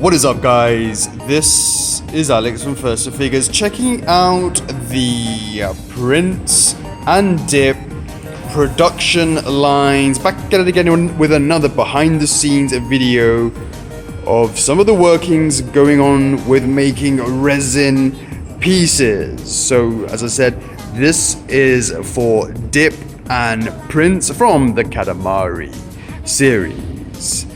What is up, guys? This is Alex from First Figures, checking out the Prince and Dip production lines. Back at it again with another behind the scenes video of some of the workings going on with making resin pieces. So as I said, this is for Dip and Prince from the Katamari series,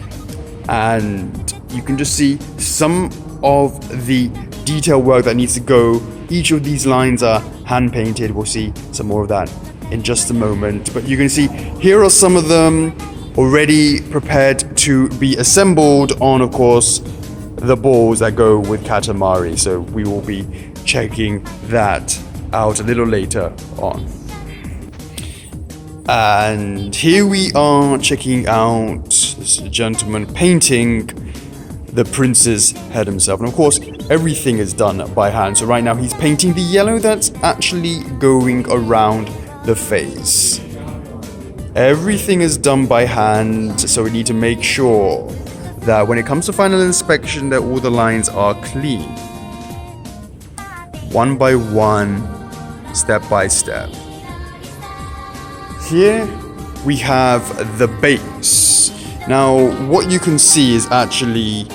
and you can just see some of the detail work that needs to go. Each of these lines are hand painted. We'll see some more of that in just a moment, but you can see here are some of them already prepared to be assembled on, of course, the balls that go with Katamari. So we will be checking that out a little later on. And here we are checking out this gentleman painting the prince's head himself. And of course, everything is done by hand. So right now he's painting the yellow that's actually going around the face. Everything is done by hand, so we need to make sure that when it comes to final inspection that all the lines are clean. One by one, step by step. Here we have the base. Now what you can see is actually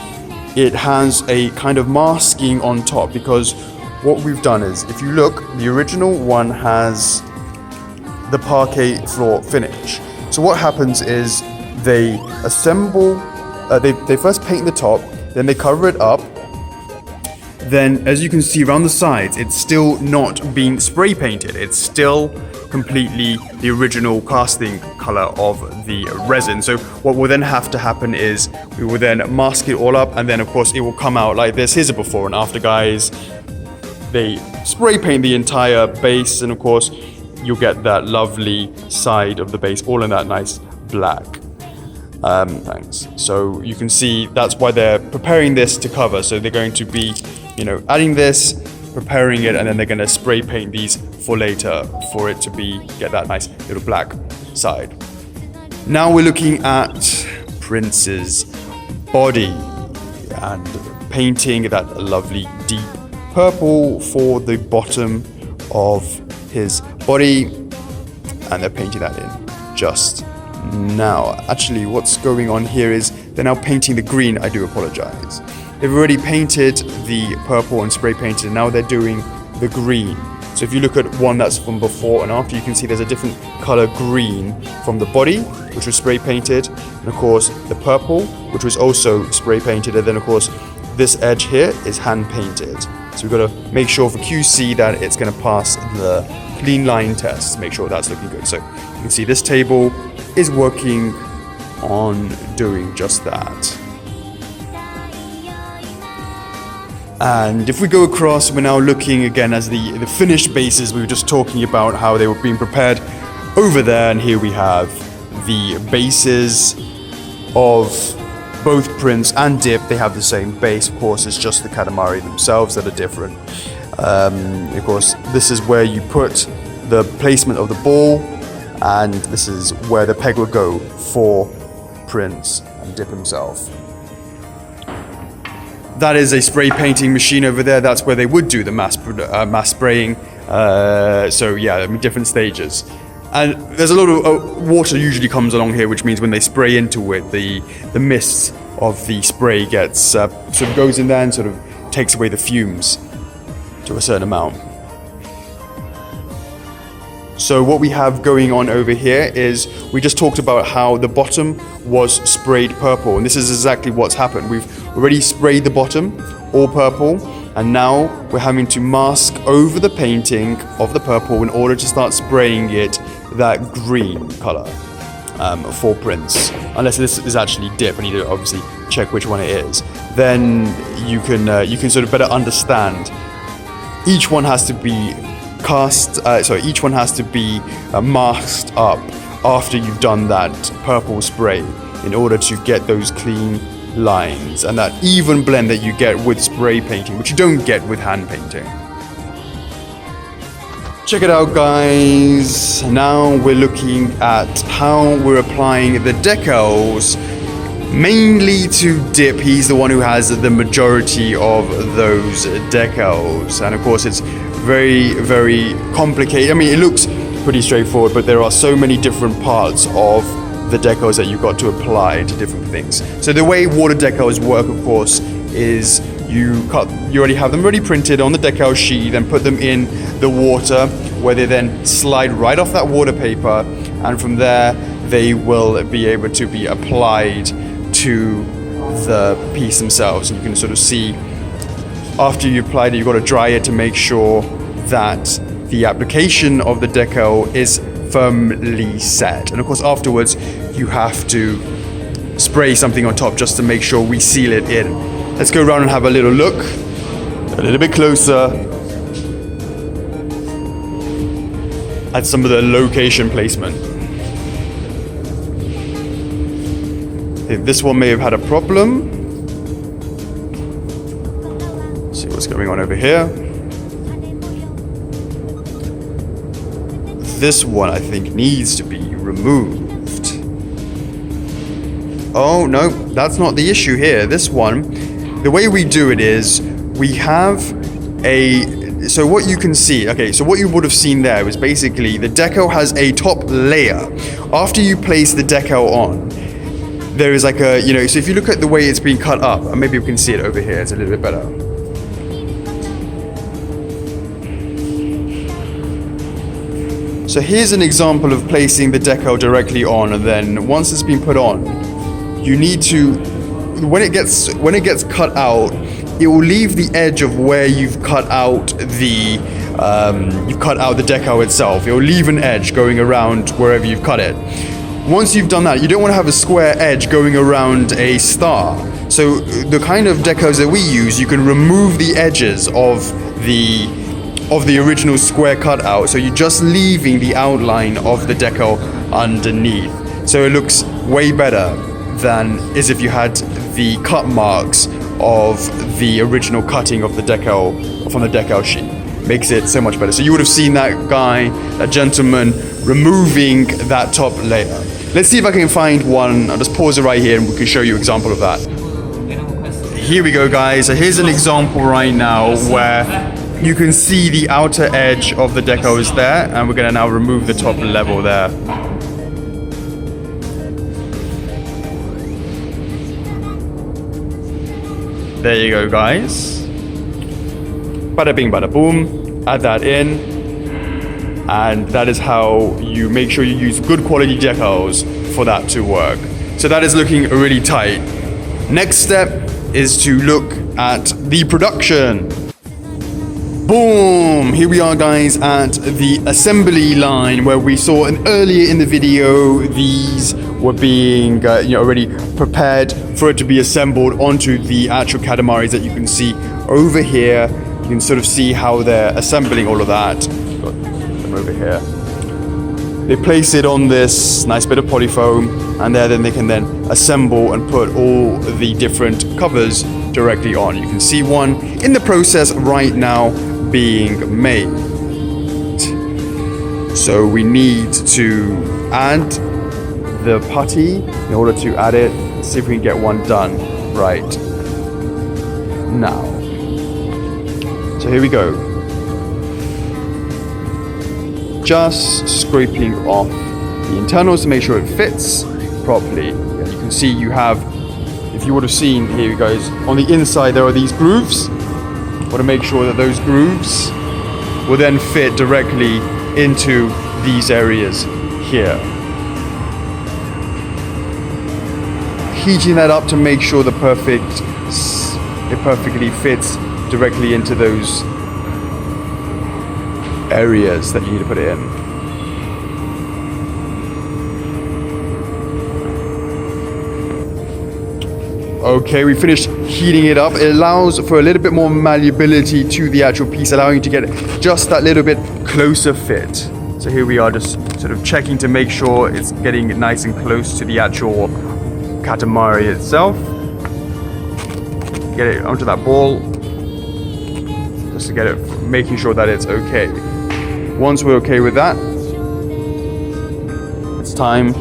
it has a kind of masking on top, because what we've done is, if you look, the original one has the parquet floor finish. So what happens is they assemble, they first paint the top, then they cover it up. Then, as you can see around the sides, it's still not been spray painted. It's still completely the original casting color of the resin. So what will then have to happen is we will then mask it all up, and then of course it will come out like this. Here's a before and after, guys. They spray paint the entire base, and of course you'll get that lovely side of the base all in that nice black. Thanks. So you can see that's why they're preparing this to cover. So they're going to be, adding this, preparing it, and then they're going to spray paint these for later for it to get that nice little black side. Now we're looking at Prince's body and painting that lovely deep purple for the bottom of his body, and they're painting that in just now. Actually, what's going on here is they're now painting the green. I do apologize. They've already painted the purple and spray painted, and now they're doing the green. So if you look at one that's from before and after, you can see there's a different color green from the body, which was spray painted, and of course the purple, which was also spray painted, and then of course this edge here is hand painted. So we've got to make sure for QC that it's going to pass the clean line test, make sure that's looking good. So you can see this table is working on doing just that. And if we go across, we're now looking again as the finished bases. We were just talking about how they were being prepared over there, and here we have the bases of both Prince and Dip. They have the same base. Of course, it's just the Katamari themselves that are different. Of course, this is where you put the placement of the ball, and this is where the peg would go for Prince and Dip himself. That is a spray painting machine over there. That's where they would do the mass spraying. So yeah, different stages. And there's a lot of water usually comes along here, which means when they spray into it, the mist of the spray gets sort of goes in there and sort of takes away the fumes to a certain amount. So what we have going on over here is we just talked about how the bottom was sprayed purple, and this is exactly what's happened. We've already sprayed the bottom all purple, and now we're having to mask over the painting of the purple in order to start spraying it that green color for Prince. Unless this is actually Dip, I need to obviously check which one it is. Then you can sort of better understand. Each one has to be each one has to be masked up after you've done that purple spray in order to get those clean lines and that even blend that you get with spray painting, which you don't get with hand painting. Check it out, guys. Now we're looking at how we're applying the decals mainly to dip. He's the one who has the majority of those decals, and of course it's very, very complicated. I mean, it looks pretty straightforward, but there are so many different parts of the decals that you've got to apply to different things. So the way water decals work, of course, is you already have them already printed on the decal sheet, then put them in the water, where they then slide right off that water paper, and from there they will be able to be applied to the piece themselves. And you can sort of see after you applied it, you've got to dry it to make sure that the application of the decal is firmly set. And of course afterwards you have to spray something on top just to make sure we seal it in. Let's go around and have a little look, a little bit closer at some of the location placement. This one may have had a problem. Let's see what's going on over here. This one I think needs to be removed. Oh no, that's not the issue here. This one, the way we do it is we have so what you can see, okay, so what you would have seen there was basically the decal has a top layer. After you place the decal on, there is like a, so if you look at the way it's being cut up, and maybe we can see it over here, it's a little bit better. So here's an example of placing the decal directly on, and then once it's been put on, you need to, when it gets cut out, it will leave the edge of where you've cut out the decal itself. It will leave an edge going around wherever you've cut it. Once you've done that, you don't want to have a square edge going around a star. So the kind of decals that we use, you can remove the edges of the original square cutout, so you're just leaving the outline of the decal underneath. So it looks way better than as if you had the cut marks of the original cutting of the decal from the decal sheet. Makes it so much better. So you would have seen that guy, that gentleman, removing that top layer. Let's see if I can find one. I'll just pause it right here and we can show you an example of that. Here we go, guys. So here's an example right now where you can see the outer edge of the decal is there, and we're gonna now remove the top level there. There you go, guys. Bada bing, bada boom. Add that in. And that is how you make sure you use good quality decals for that to work. So that is looking really tight. Next step is to look at the production. Boom! Here we are, guys, at the assembly line where we saw earlier in the video these were being already prepared for it to be assembled onto the actual Katamaris that you can see over here. You can sort of see how they're assembling all of that. Got them over here. They place it on this nice bit of polyfoam, and then they can then assemble and put all the different covers directly on. You can see one in the process right now being made. So we need to add the putty in order to add it. Let's see if we can get one done right now. So here we go. Just scraping off the internals to make sure it fits properly. Yeah, you can see you have, if you would have seen, here it goes, on the inside there are these grooves. Want to make sure that those grooves will then fit directly into these areas here. Heating that up to make sure it perfectly fits directly into those areas that you need to put it in. Okay, we finished heating it up. It allows for a little bit more malleability to the actual piece, allowing you to get just that little bit closer fit. So here we are, just sort of checking to make sure it's getting nice and close to the actual Katamari itself. Get it onto that ball, just to get it, making sure that it's okay. Once we're okay with that, it's time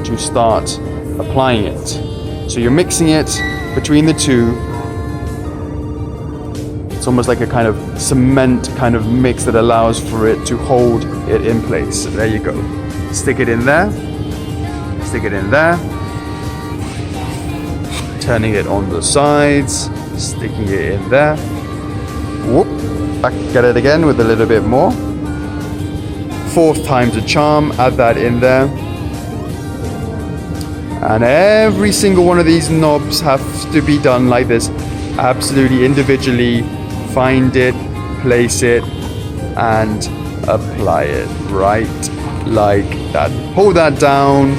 to start applying it. So you're mixing it between the two. It's almost like a kind of cement kind of mix that allows for it to hold it in place. So there you go. Stick it in there. Stick it in there. Turning it on the sides. Sticking it in there. Whoop. Back at it again with a little bit more. 4th time's a charm. Add that in there. And every single one of these knobs have to be done like this. Absolutely individually. Find it, place it, and apply it right like that. Hold that down.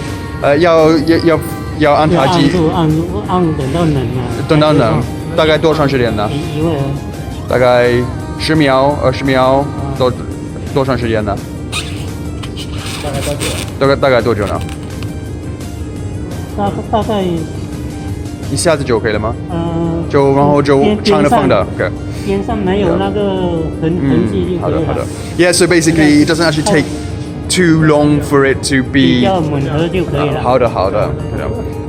要按它机，按等到冷啊。等到冷，大概多长时间呢？大概10秒、20秒，多长时间呢？大概多久呢？大概一下子就可以了吗？然后就长的放的 ，OK。边上没有那个痕迹就可以了。Yeah, so basically it doesn't actually take too long for it to be 比较吻合就可以了。好的。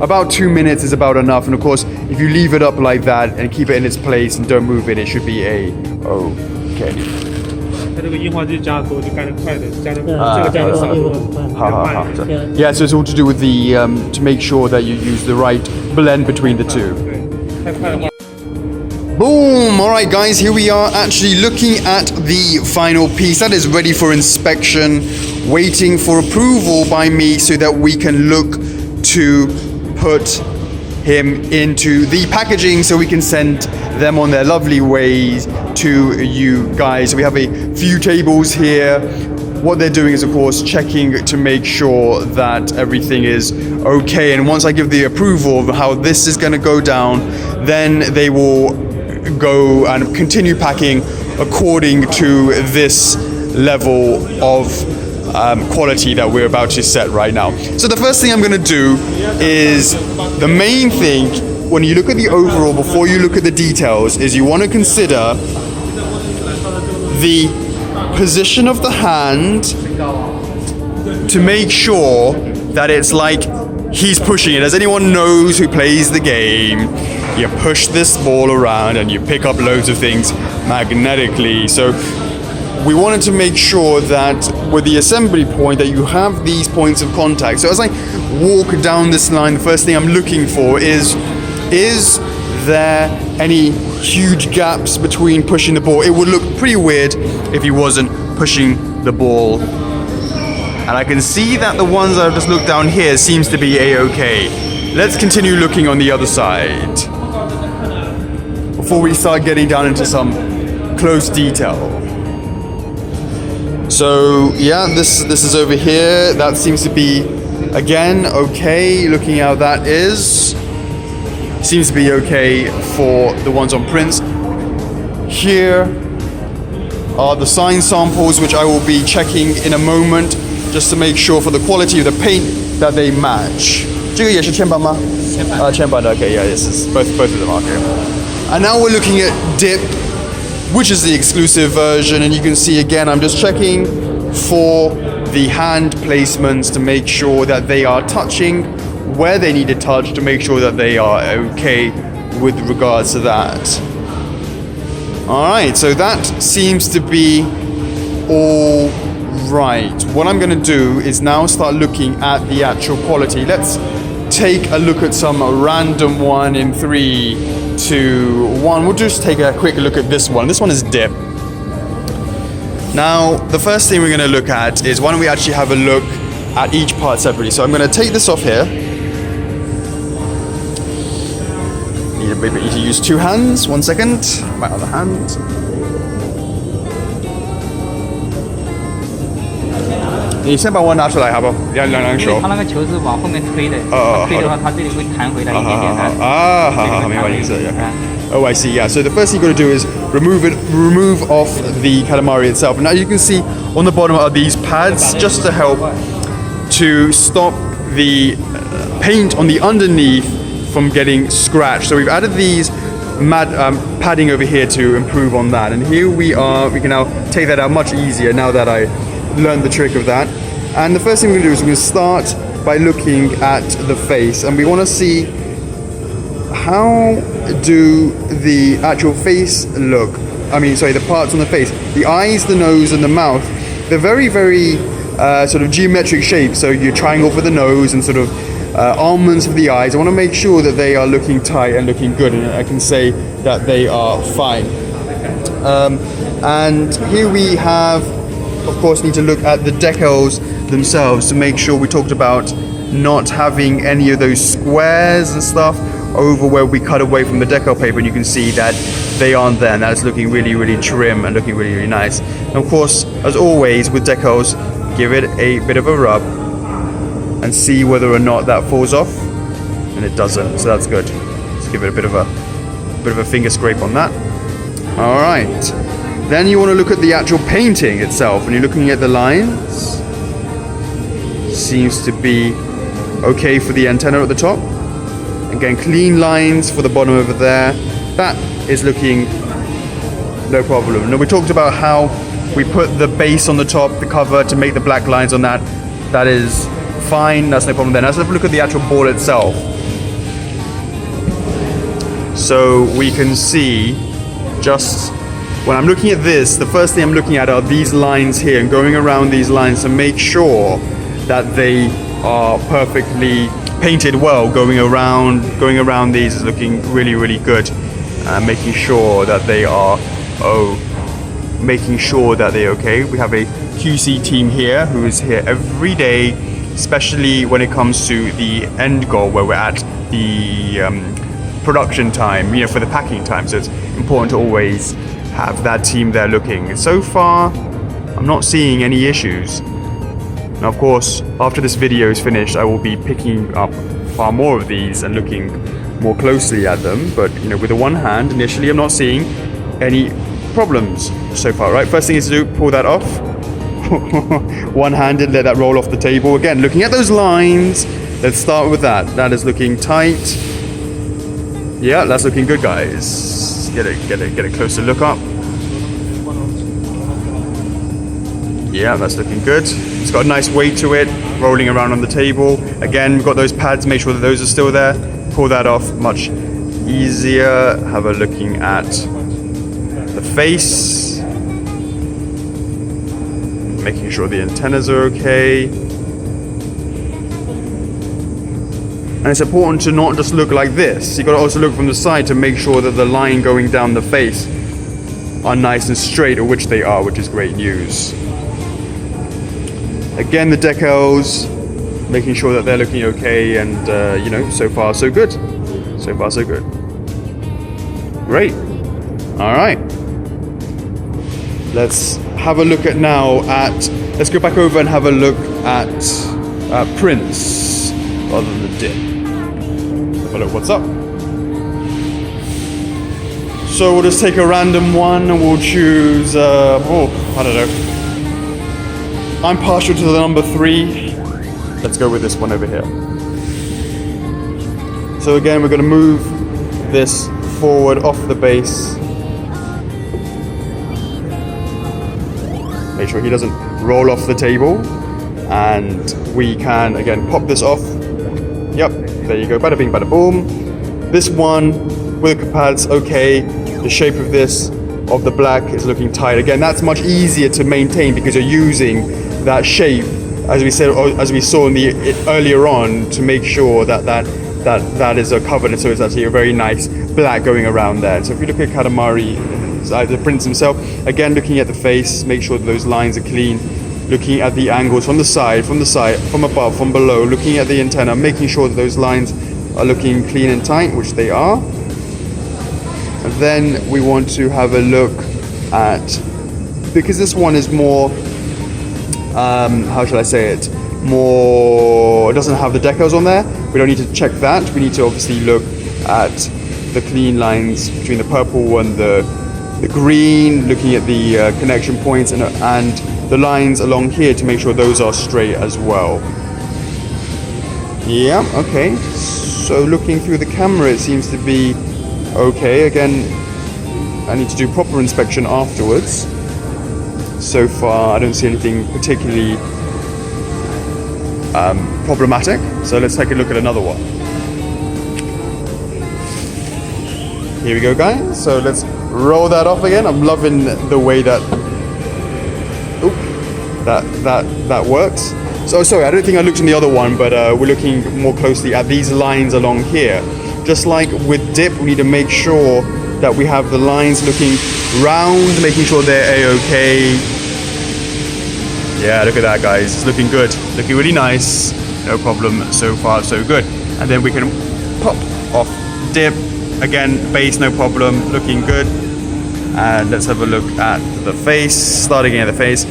About 2 minutes is about enough, and of course, if you leave it up like that and keep it in its place and don't move it, it should be okay. 它这个硬化剂加的多就干得快的，加的这个加的少就好。Yeah, so it's all to do with the to make sure that you use the right blend between the two. 对，太快的话。Boom! Alright guys, here we are actually looking at the final piece that is ready for inspection, waiting for approval by me so that we can look to put him into the packaging so we can send them on their lovely ways to you guys. So we have a few tables here. What they're doing is of course checking to make sure that everything is okay, and once I give the approval of how this is going to go down, then they will go and continue packing according to this level of quality that we're about to set right now. So the first thing I'm going to do is the main thing when you look at the overall before you look at the details is you want to consider the position of the hand to make sure that it's like he's pushing it. As anyone knows who plays the game, you push this ball around and you pick up loads of things magnetically. So we wanted to make sure that with the assembly point that you have these points of contact. So as I walk down this line, the first thing I'm looking for is there any huge gaps between pushing the ball? It would look pretty weird if he wasn't pushing the ball. And I can see that the ones I've just looked down here seems to be a-okay. Let's continue looking on the other side before we start getting down into some close detail. So yeah, this is over here. That seems to be again okay. Looking how that is, seems to be okay for the ones on prints. Here are the sign samples, which I will be checking in a moment, just to make sure for the quality of the paint that they match. 这个也是铅板吗？铅板的 okay, yeah, this is both of them are okay. And now we're looking at dip, which is the exclusive version, and you can see again I'm just checking for the hand placements to make sure that they are touching where they need to touch, to make sure that they are okay with regards to that. Alright, so that seems to be all right. What I'm going to do is now start looking at the actual quality. Let's take a look at some random one in 3, 2, 1. We'll just take a quick look at this one. This one is dip. Now, the first thing we're going to look at is why don't we actually have a look at each part separately. So I'm going to take this off here. Need to use 2 hands. 1 second. My other hand. You先把我拿出来好不好？两手。它那个球是往后面推的，推的话，它这里会弹回来一点点的。好，明白意思。Oh, I see. Yeah. So the first thing you're going to do is remove off the Katamari itself. Now you can see on the bottom are these pads just to help to stop the paint on the underneath from getting scratched. So we've added these padding over here to improve on that. And here we are. We can now take that out much easier now that I learned the trick of that. And the first thing we're going to do is we're going to start by looking at the face, and we want to see how do the actual face look? I mean, sorry, the parts on the face. The eyes, the nose, and the mouth, they're very, very sort of geometric shapes. So your triangle for the nose and sort of almonds for the eyes. I want to make sure that they are looking tight and looking good, and I can say that they are fine. And here we have, of course, need to look at the decals themselves to make sure we talked about not having any of those squares and stuff over where we cut away from the decal paper, and you can see that they aren't there, and that's looking really, really trim and looking really, really nice. And of course, as always with decals, give it a bit of a rub and see whether or not that falls off, and it doesn't, so that's good. Just give it a bit of a finger scrape on that. All right, then you want to look at the actual painting itself, and you're looking at the lines. Seems to be okay for the antenna at the top. Again, clean lines for the bottom over there. That is looking no problem. Now, we talked about how we put the base on the top, the cover, to make the black lines on that. That is fine, that's no problem there. Now let's have a look at the actual board itself. So we can see, just when I'm looking at this, the first thing I'm looking at are these lines here, and going around these lines to make sure that they are perfectly painted well. Going around these is looking really, really good. Making sure that they are okay. We have a QC team here who is here every day, especially when it comes to the end goal where we're at the production time, for the packing time. So it's important to always have that team there looking. So far, I'm not seeing any issues. Now, of course, after this video is finished, I will be picking up far more of these and looking more closely at them. But, with the one hand, initially, I'm not seeing any problems so far, right? First thing is to do, pull that off. One-handed, let that roll off the table. Again, looking at those lines, let's start with that. That is looking tight. Yeah, that's looking good, guys. Get a closer look up. Yeah, that's looking good. It's got a nice weight to it, rolling around on the table. Again, we've got those pads, make sure that those are still there. Pull that off, much easier. Have a looking at the face. Making sure the antennas are okay. And it's important to not just look like this. You've got to also look from the side to make sure that the line going down the face are nice and straight, or which they are, which is great news. Again, the decals, making sure that they're looking okay, and so far so good. So far so good. Great. All right. Let's have a look at let's go back over and have a look at prints rather than dip. Have a look what's up. So we'll just take a random one and we'll choose, I don't know. I'm partial to the number 3. Let's go with this one over here. So again, we're going to move this forward off the base. Make sure he doesn't roll off the table. And we can, again, pop this off. Yep, there you go. Bada bing, bada boom. This one with the pads, okay. The shape of the black is looking tight. Again, that's much easier to maintain because you're using that shape, as we said, as we saw earlier on, to make sure that is covered, and so it's actually a very nice black going around there. So if you look at Katamari, the prints himself, again looking at the face, make sure that those lines are clean. Looking at the angles from the side, from above, from below, looking at the antenna, making sure that those lines are looking clean and tight, which they are. And then we want to have a look at, because this one is more, how shall I say it? It doesn't have the decals on there. We don't need to check that. We need to obviously look at the clean lines between the purple and the green, looking at the connection points and the lines along here to make sure those are straight as well. Yeah, okay. So looking through the camera, it seems to be okay. Again, I need to do proper inspection afterwards. So far, I don't see anything particularly problematic. So let's take a look at another one. Here we go, guys. So let's roll that off again. I'm loving the way that that works. So sorry, I don't think I looked in the other one, but we're looking more closely at these lines along here. Just like with dip, we need to make sure that we have the lines looking round, making sure they're a-okay. Yeah, look at that, guys. It's looking good. Looking really nice. No problem. So far, so good. And then we can pop off dip. Again, base, no problem. Looking good. And let's have a look at the face. Starting at the face.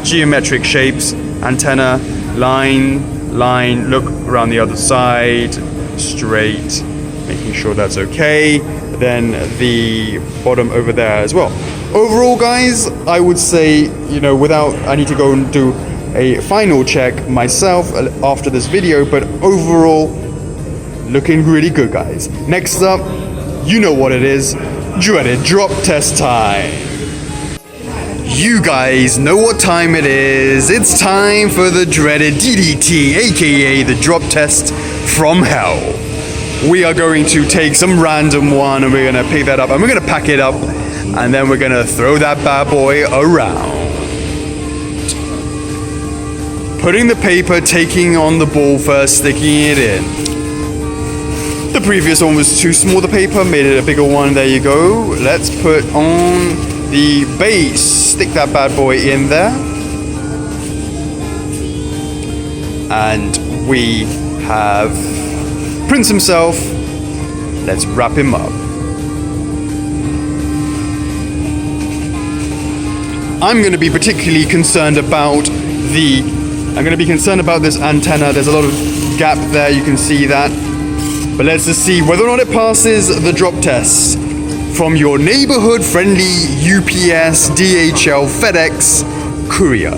Geometric shapes. Antenna. Line. Line. Look around the other side. Straight. Making sure that's okay. Then the bottom over there as well. Overall, guys, I would say, you know, I need to go and do a final check myself after this video, but overall, looking really good, guys. Next up, you know what it is, dreaded drop test time. You guys know what time it is. It's time for the dreaded DDT, aka the drop test from hell. We are going to take some random one and we're going to pick that up and we're going to pack it up and then we're going to throw that bad boy around. Putting the paper, taking on the ball first, sticking it in. The previous one was too small, the paper, made it a bigger one. There you go. Let's put on the base. Stick that bad boy in there. And we have Prince himself. Let's wrap him up. I'm going to be particularly concerned about this antenna. There's a lot of gap there, you can see that. But let's just see whether or not it passes the drop test from your neighborhood friendly UPS, DHL, FedEx courier.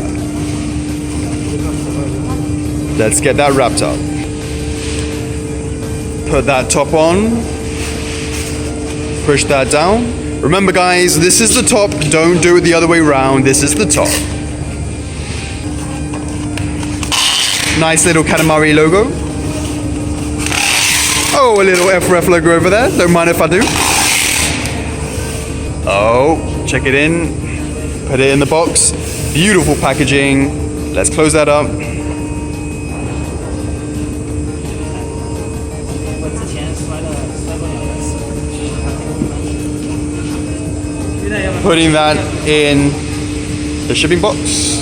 Let's get that wrapped up. Put that top on. Push that down. Remember, guys, this is the top. Don't do it the other way around. This is the top. Nice little Katamari logo. Oh, a little F4F logo over there. Don't mind if I do. Oh, check it in. Put it in the box. Beautiful packaging. Let's close that up. Putting that in the shipping box.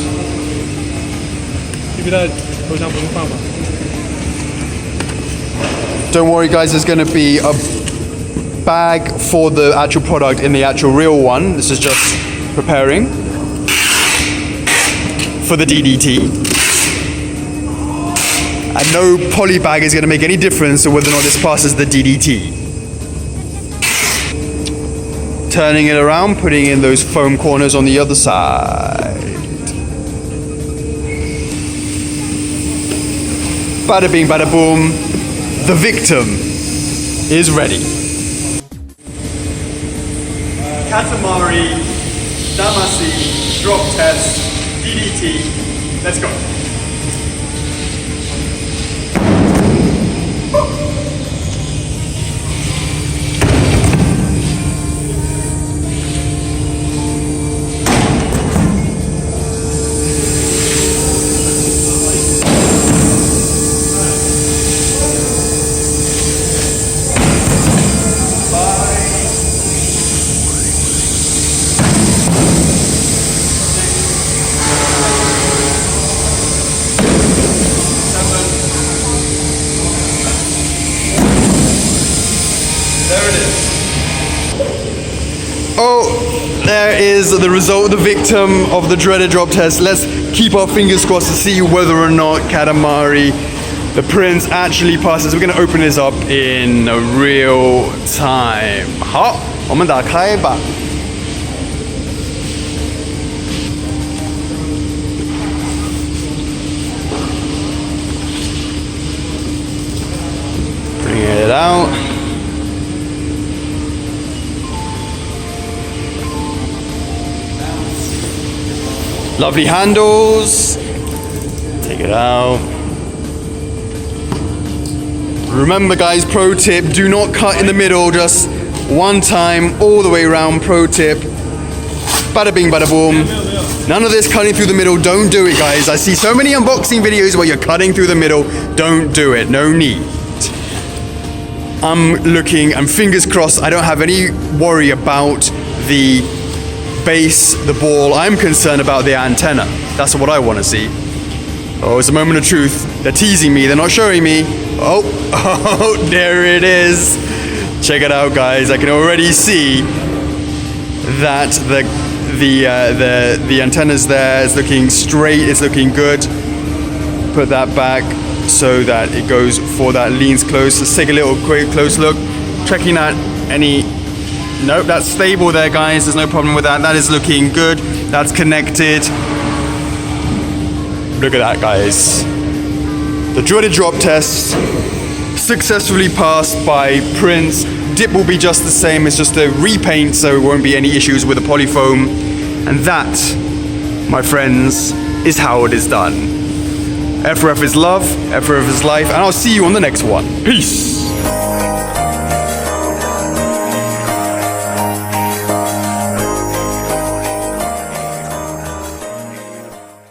Don't worry, guys, there's going to be a bag for the actual product in the actual real one. This is just preparing for the DDT. And no poly bag is going to make any difference to whether or not this passes the DDT. Turning it around, putting in those foam corners on the other side. Bada bing, bada boom. The victim is ready. Katamari Damacy drop test DDT. Let's go. Oh, there is the result, the victim of the dreaded drop test. Let's keep our fingers crossed to see whether or not Katamari, the prince, actually passes. We're going to open this up in real time. 好，我们打开吧。Bring it out. Lovely handles. Take it out. Remember, guys, pro tip, do not cut in the middle, just one time, all the way around. Pro tip. Bada bing, bada boom. None of this cutting through the middle. Don't do it, guys. I see so many unboxing videos where you're cutting through the middle. Don't do it. No need. I'm looking, and fingers crossed, I don't have any worry about the base, the ball. I'm concerned about the antenna. That's what I want to see. Oh, it's a moment of truth. They're teasing me. They're not showing me. Oh, there it is. Check it out, guys. I can already see that the antenna's there. It's looking straight. It's looking good. Put that back so that it goes for that leans close. Let's take a little quick close look. Checking that any... Nope, that's stable there, guys. There's no problem with that. That is looking good. That's connected. Look at that, guys. The dreaded drop test successfully passed by Prince. Dip will be just the same. It's just a repaint, so it won't be any issues with the polyfoam. And that, my friends, is how it is done. F4F is love, F4F is life, and I'll see you on the next one. Peace.